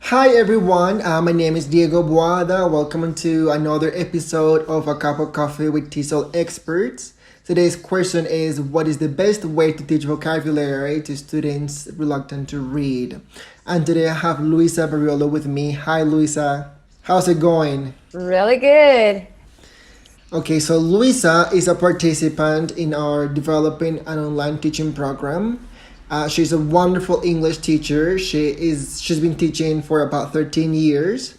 Hi everyone, my name is Diego Boada. Welcome to another episode of A Cup of Coffee with TESOL Experts. Today's question is, what is the best way to teach vocabulary to students reluctant to read? And today I have Luisa Berriolo with me. Hi Luisa, how's it going? Really good. Okay, so Luisa is a participant in our developing an online teaching program. She's a wonderful English teacher. She's been teaching for about 13 years.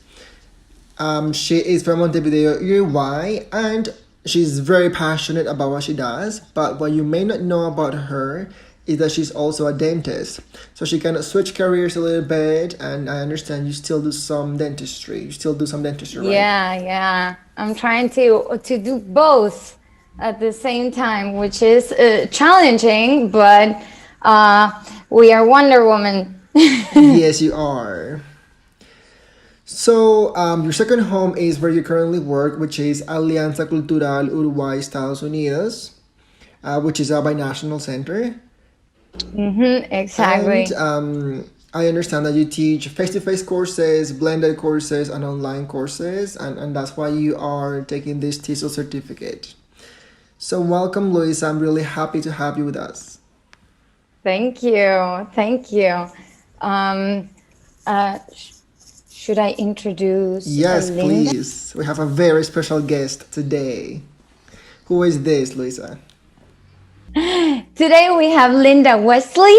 She is from Montevideo, Uruguay, and she's very passionate about what she does. But what you may not know about her is that she's also a dentist. So she kind of switched careers a little bit, and I understand you still do some dentistry. You still do some dentistry, right? Yeah. I'm trying to do both at the same time, which is challenging, but we are Wonder Woman. Yes, you are. So, your second home is where you currently work, which is Alianza Cultural Uruguay Estados Unidos, which is a binational center. And Exactly. I understand that you teach face to face courses, blended courses, and online courses, and that's why you are taking this TESOL certificate. So, welcome, Luisa. I'm really happy to have you with us. Thank you. Thank you. Um, sh should I introduce Yes, Linda? please. We have a very special guest today. Who is this, Luisa? Today we have Linda Wesley.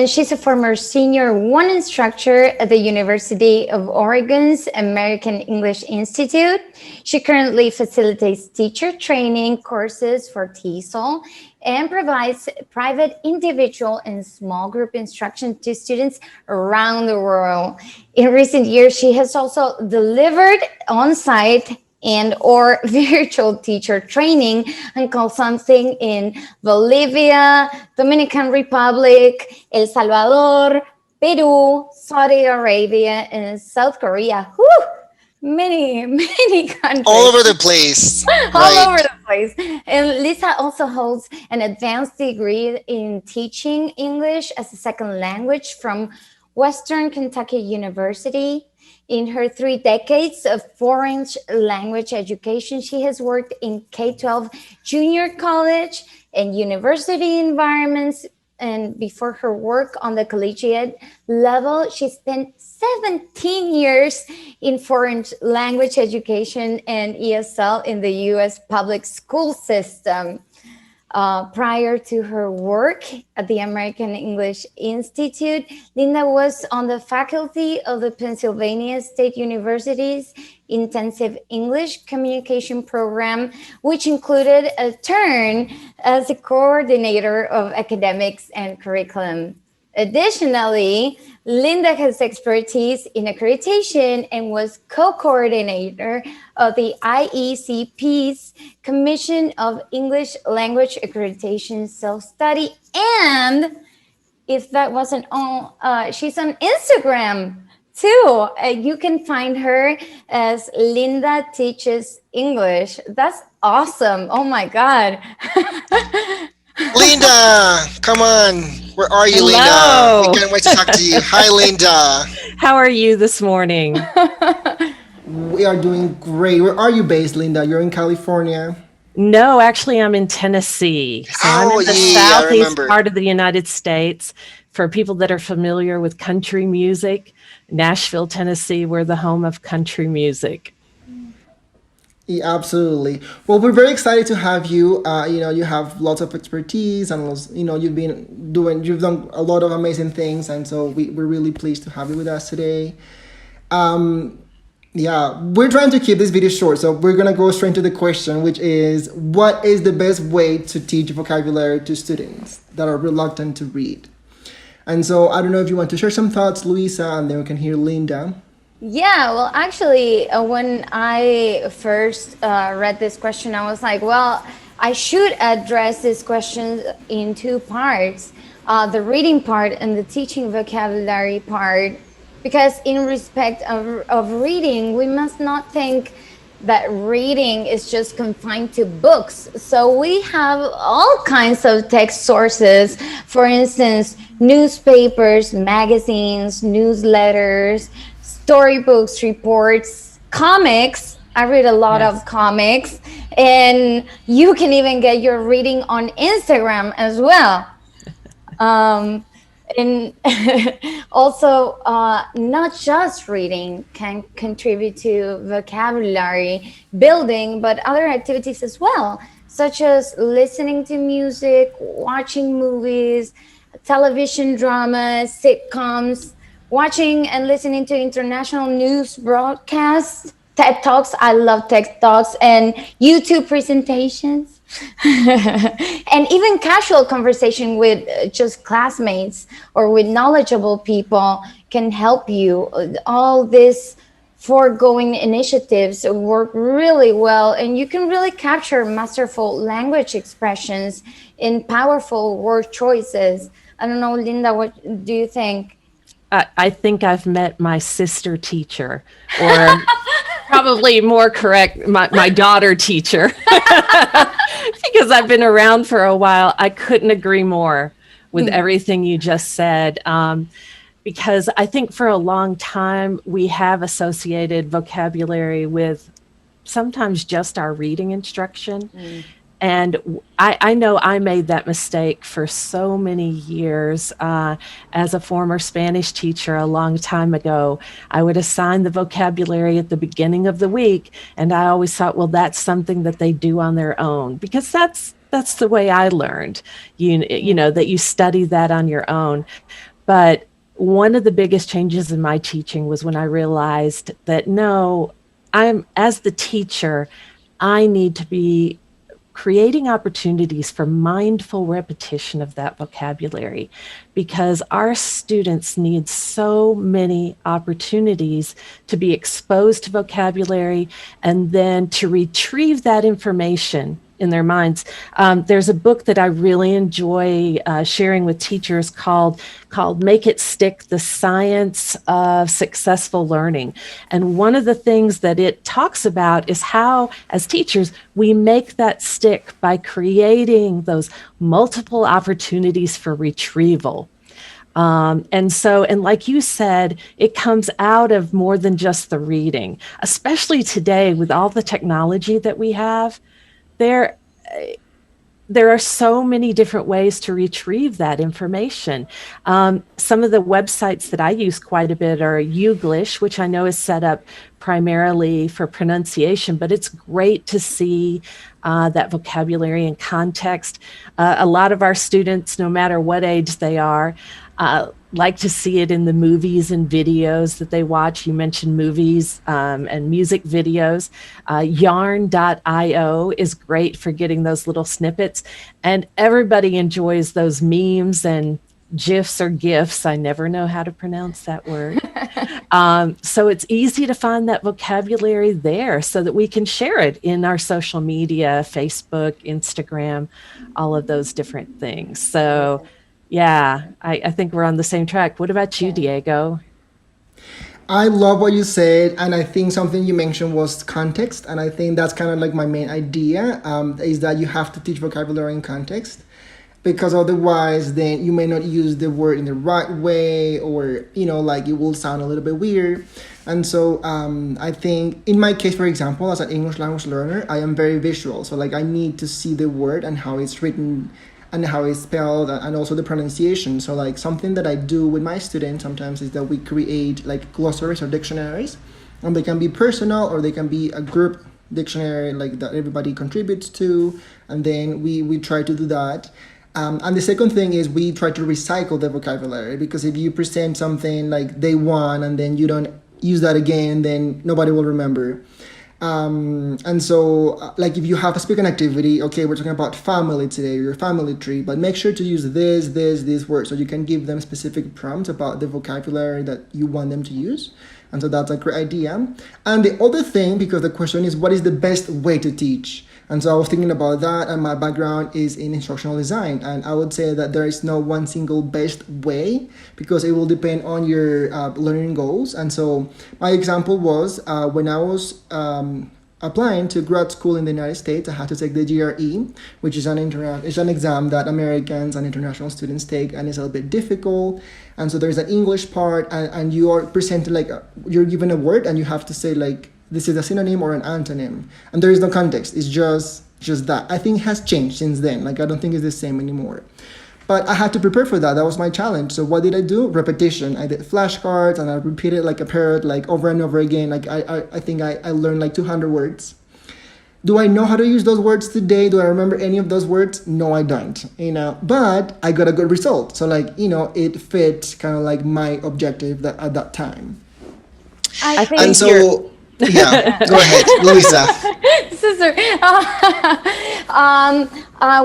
She's a former senior one instructor at the University of Oregon's American English Institute. She currently facilitates teacher training courses for TESOL and provides private, individual, and small group instruction to students around the world. In recent years, she has also delivered on-site and or virtual teacher training and consulting in Bolivia, Dominican Republic, El Salvador, Peru, Saudi Arabia, and South Korea. Whew! Many All countries over the place, all right? over the place. And Lisa also holds an advanced degree in teaching English as a second language from Western Kentucky University. In her 3 decades of foreign language education, she has worked in K-12 junior college and university environments. And before her work on the collegiate level, she spent 17 years in foreign language education and ESL in the US public school system. Prior to her work at the American English Institute, Linda was on the faculty of the Pennsylvania State University's Intensive English Communication Program, which included a turn as a coordinator of academics and curriculum. Additionally, Linda has expertise in accreditation and was co-coordinator of the IECP's Commission of English Language Accreditation Self-Study. And if that wasn't all, she's on Instagram too. You can find her as Linda Teaches English. That's awesome. Oh my God. Linda, come on. Where are you, Linda? We Hello. can't wait to talk to you. Hi, Linda. How are you this morning? We are doing great. Where are you based, Linda? You're in California. No, actually, I'm in Tennessee. So I'm Oh, in the yeah, I southeast remember. part of the United States. For people that are familiar with country music, Nashville, Tennessee, we're the home of country music. Yeah, absolutely. Well, we're very excited to have you. You have lots of expertise, and you've done a lot of amazing things, and so we're really pleased to have you with us today. Um, yeah, we're trying to keep this video short, so we're gonna go straight to the question, which is, what is the best way to teach vocabulary to students that are reluctant to read? And so I don't know if you want to share some thoughts, Luisa, and then we can hear Linda. Yeah, well, actually, when I first read this question, I was like, well, I should address this question in two parts, the reading part and the teaching vocabulary part, because in respect of reading, we must not think that reading is just confined to books. So we have all kinds of text sources, for instance, newspapers, magazines, newsletters, storybooks, reports, comics. I read a lot Yes. of comics, and you can even get your reading on Instagram as well. Um, and also, not just reading can contribute to vocabulary building, but other activities as well, such as listening to music, watching movies, television dramas, sitcoms, watching and listening to international news broadcasts, TED Talks. I love TED Talks and YouTube presentations. And even casual conversation with just classmates or with knowledgeable people can help you. All these foregoing initiatives work really well, and you can really capture masterful language expressions in powerful word choices. I don't know, Linda, what do you think? I think I've met my sister teacher, or probably more correct, my daughter teacher, because I've been around for a while. I couldn't agree more with everything you just said. Because I think for a long time we have associated vocabulary with sometimes just our reading instruction. And I know I made that mistake for so many years. As a former Spanish teacher a long time ago, I would assign the vocabulary at the beginning of the week, and I always thought, well, that's something that they do on their own, because that's the way I learned. You know that you study that on your own. But one of the biggest changes in my teaching was when I realized that no, as the teacher, I need to be creating opportunities for mindful repetition of that vocabulary, because our students need so many opportunities to be exposed to vocabulary and then to retrieve that information in their minds. There's a book that I really enjoy sharing with teachers called Make It Stick: The Science of Successful Learning. And one of the things that it talks about is how, as teachers, we make that stick by creating those multiple opportunities for retrieval. And like you said, it comes out of more than just the reading, especially today with all the technology that we have. There are so many different ways to retrieve that information. Some of the websites that I use quite a bit are Youglish, which I know is set up primarily for pronunciation, but it's great to see that vocabulary in context. A lot of our students, no matter what age they are, like to see it in the movies and videos that they watch. You mentioned movies and music videos. Yarn.io is great for getting those little snippets. And everybody enjoys those memes and GIFs or GIFs. I never know how to pronounce that word. So it's easy to find that vocabulary there so that we can share it in our social media, Facebook, Instagram, all of those different things. So yeah, I think we're on the same track. What about you, Diego? I love what you said, and I think something you mentioned was context, and I think that's kind of like my main idea, is that you have to teach vocabulary in context, because otherwise then you may not use the word in the right way, or like it will sound a little bit weird. And so I think in my case, for example, as an English language learner, I am very visual, so like I need to see the word and how it's written and how it's spelled, and also the pronunciation. So like something that I do with my students sometimes is that we create like glossaries or dictionaries, and they can be personal or they can be a group dictionary like that everybody contributes to, and then we try to do that. And the second thing is we try to recycle the vocabulary, because if you present something like day one and then you don't use that again, then nobody will remember. And so like if you have a speaking activity, okay, we're talking about family today, your family tree, but make sure to use this word, so you can give them specific prompts about the vocabulary that you want them to use. And so that's a great idea. And the other thing, because the question is what is the best way to teach? And so I was thinking about that, and my background is in instructional design, and I would say that there is no one single best way, because it will depend on your learning goals. And so my example was when I was applying to grad school in the United States, I had to take the GRE, which is it's an exam that Americans and international students take, and it's a little bit difficult. And so there's an English part, and you are presented like you're given a word, and you have to say like this is a synonym or an antonym, and there is no context. It's just that. I think it has changed since then. Like I don't think it's the same anymore. But I had to prepare for that. That was my challenge. So what did I do? Repetition. I did flashcards and I repeated like a parrot, like over and over again. Like I think I learned like 200 words. Do I know how to use those words today? Do I remember any of those words? No, I don't. But I got a good result. So like, it fit kind of like my objective at that time. I think And so, yeah, go ahead, Luisa. Sister,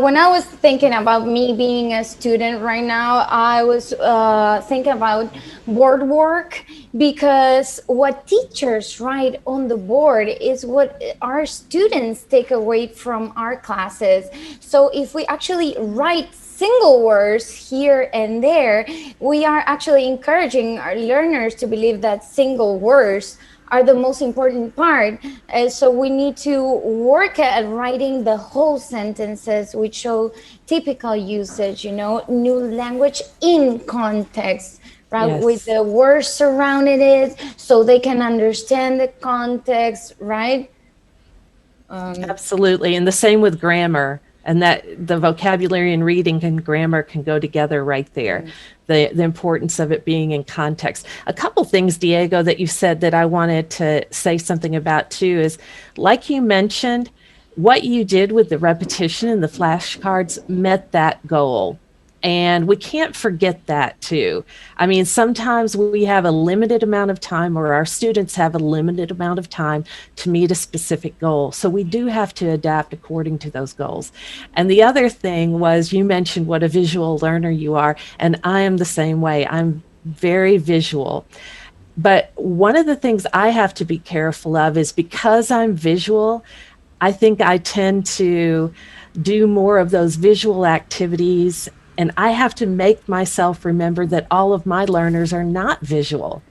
when I was thinking about me being a student right now, I was thinking about board work, because what teachers write on the board is what our students take away from our classes. So if we actually write single words here and there, we are actually encouraging our learners to believe that single words are the most important part. So we need to work at writing the whole sentences, which show typical usage, new language in context, right? Yes. With the words surrounding it, so they can understand the context, right? Absolutely. And the same with grammar, and that the vocabulary and reading and grammar can go together right there. The importance of it being in context. A couple things, Diego, that you said that I wanted to say something about too is, like you mentioned, what you did with the repetition and the flashcards met that goal. And we can't forget that too. I mean, sometimes we have a limited amount of time, or our students have a limited amount of time to meet a specific goal. So we do have to adapt according to those goals. And the other thing was, you mentioned what a visual learner you are, and I am the same way. I'm very visual. But one of the things I have to be careful of is, because I'm visual, I think I tend to do more of those visual activities. And I have to make myself remember that all of my learners are not visual.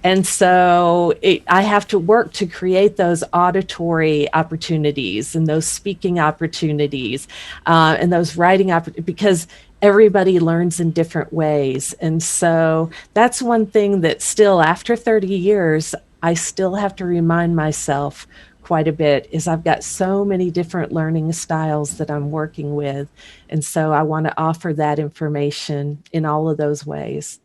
And so I have to work to create those auditory opportunities and those speaking opportunities and those writing opportunities, because everybody learns in different ways. And so that's one thing that still, after 30 years, I still have to remind myself quite a bit, is I've got so many different learning styles that I'm working with. And so I want to offer that information in all of those ways.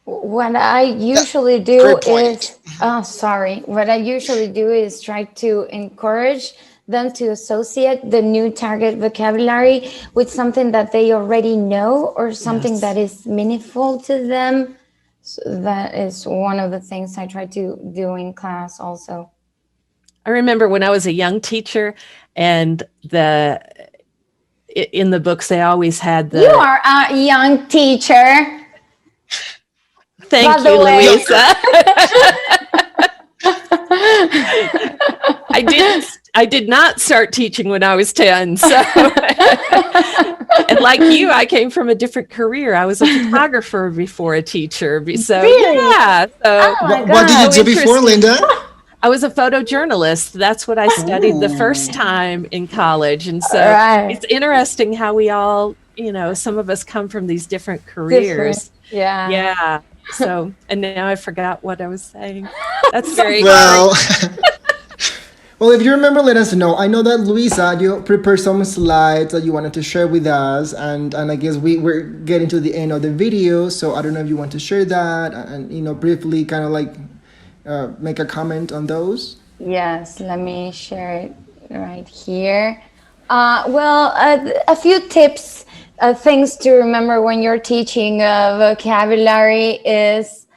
What I usually do Great point. what I usually do is try to encourage them to associate the new target vocabulary with something that they already know, or something Yes. that is meaningful to them. So that is one of the things I try to do in class also. I remember when I was a young teacher, and in the books they always had the. You are a young teacher. Thank by the you, way. Luisa. I did not start teaching when I was 10. So, and like you, I came from a different career. I was a photographer before a teacher. So Really? yeah. So Oh my What did you God. do before, Linda? I was a photojournalist. That's what I studied the first time in college. And so Right. it's interesting how we all, some of us come from these different careers. Yeah. Yeah. So, and now I forgot what I was saying. That's very Well, Well, if you remember, let us know. I know that Luisa, you prepared some slides that you wanted to share with us, and I guess we're getting to the end of the video, so I don't know if you want to share that and briefly kind of like make a comment on those. Yes, let me share it right here. A few tips, things to remember when you're teaching vocabulary is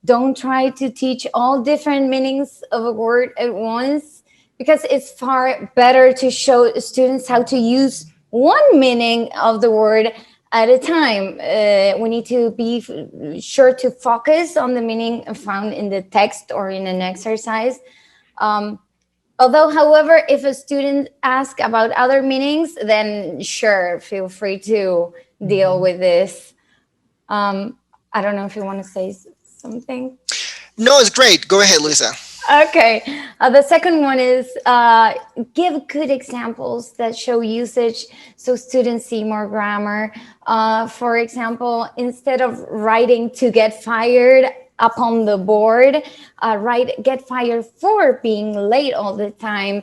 don't try to teach all different meanings of a word at once, because it's far better to show students how to use one meaning of the word at a time. We need to be sure to focus on the meaning found in the text or in an exercise. However, if a student asks about other meanings, then sure, feel free to deal with this. I don't know if you want to say something. no, it's great. Go ahead, Luisa. Okay. The second one is give good examples that show usage so students see more grammar. For example, instead of writing to get fired up on the board, write get fired for being late all the time.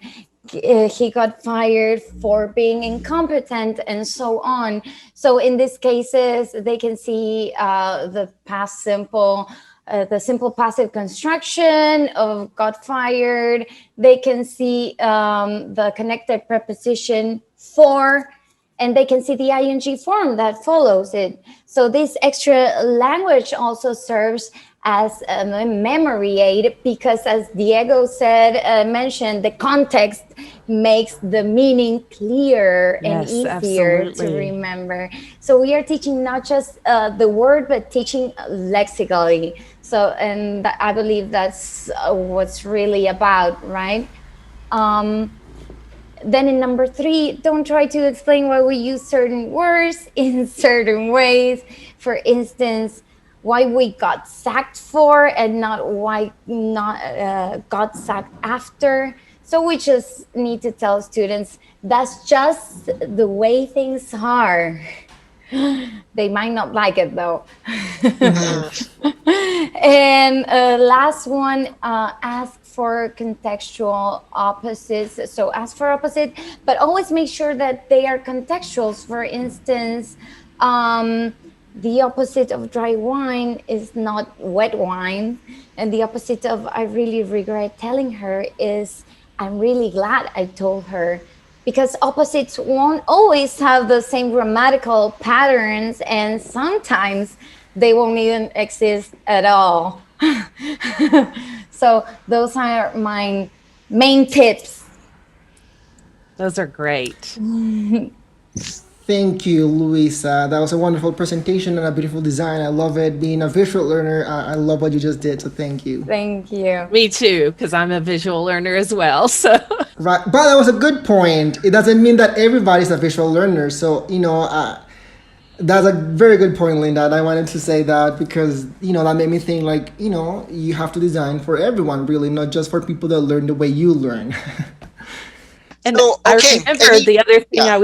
He got fired for being incompetent and so on. So in these cases, they can see the past simple, the simple passive construction of got fired. They can see the connected preposition for, and they can see the ing form that follows it. So this extra language also serves as a memory aid because, as Diego said, mentioned, the context makes the meaning clearer and Yes, easier to absolutely. remember. So we are teaching not just the word, but teaching lexically. So, and I believe that's what's really about, right? Then in number 3, don't try to explain why we use certain words in certain ways. For instance, why we got sacked for and not why not got sacked after. So we just need to tell students that's just the way things are. They might not like it though. And last one, ask for contextual opposites. So ask for opposite, but always make sure that they are contextuals. For instance, the opposite of dry wine is not wet wine. And the opposite of I really regret telling her is I'm really glad I told her. Because opposites won't always have the same grammatical patterns, and sometimes they won't even exist at all. So those are my main tips. Those are great. Thank you, Luisa. That was a wonderful presentation and a beautiful design. I love it. Being a visual learner, I love what you just did. So thank you. Thank you. Me too, because I'm a visual learner as well. So Right, but that was a good point. It doesn't mean that everybody's a visual learner. So that's a very good point, Linda. And I wanted to say that because that made me think like you have to design for everyone, really, not just for people that learn the way you learn. and So, I okay, remember the other thing yeah.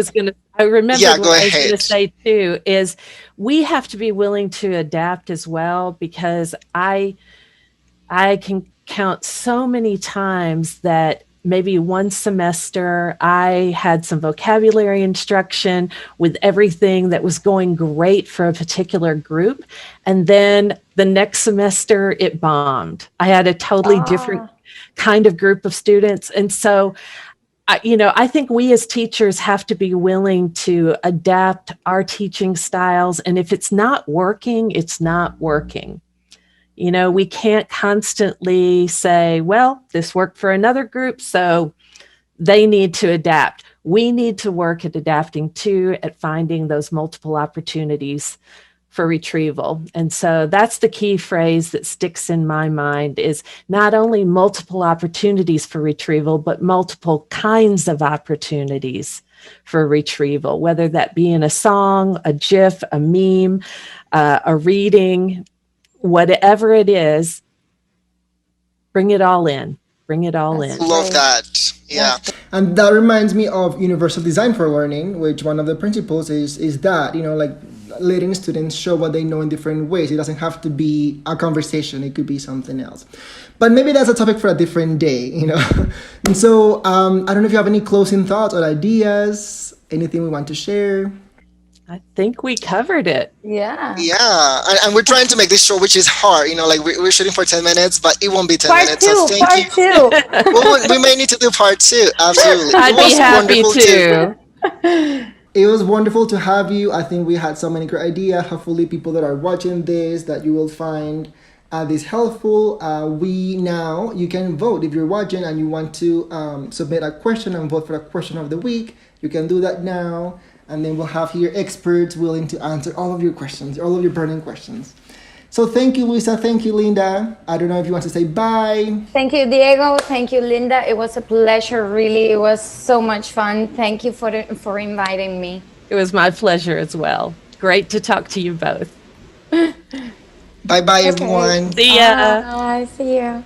I remember Yeah, what go I was going to ahead. say too is we have to be willing to adapt as well, because I can count so many times that maybe one semester I had some vocabulary instruction with everything that was going great for a particular group. And then the next semester it bombed. I had a totally different kind of group of students. And so I think we as teachers have to be willing to adapt our teaching styles. And if it's not working, it's not working. We can't constantly say, well, this worked for another group, so they need to adapt. We need to work at adapting too, at finding those multiple opportunities for retrieval. And so that's the key phrase that sticks in my mind is not only multiple opportunities for retrieval, but multiple kinds of opportunities for retrieval, whether that be in a song, a GIF, a meme, a reading, whatever it is, bring it all in. Bring it all in. Love that. Yeah. And that reminds me of universal design for learning, which one of the principles is that like letting students show what they know in different ways. It doesn't have to be a conversation. It could be something else. But maybe that's a topic for a different day, And so I don't know if you have any closing thoughts or ideas, anything we want to share. I think we covered it. Yeah. Yeah. And we're trying to make this short, which is hard. Like we're shooting for 10 minutes, but it won't be 10 Part minutes. 2, So thank part you. 2. Well, we may need to do part 2. Absolutely. I'd It be was happy wonderful to. It was wonderful to have you. I think we had so many great ideas. Hopefully people that are watching this, that you will find this helpful. You can vote if you're watching and you want to submit a question and vote for a question of the week. You can do that now. And then we'll have here experts willing to answer all of your questions, all of your burning questions. So thank you, Luisa. Thank you, Linda. I don't know if you want to say bye. Thank you, Diego. Thank you, Linda. It was a pleasure, really. It was so much fun. Thank you for inviting me. It was my pleasure as well. Great to talk to you both. Bye-bye, everyone. See ya. Bye. See you.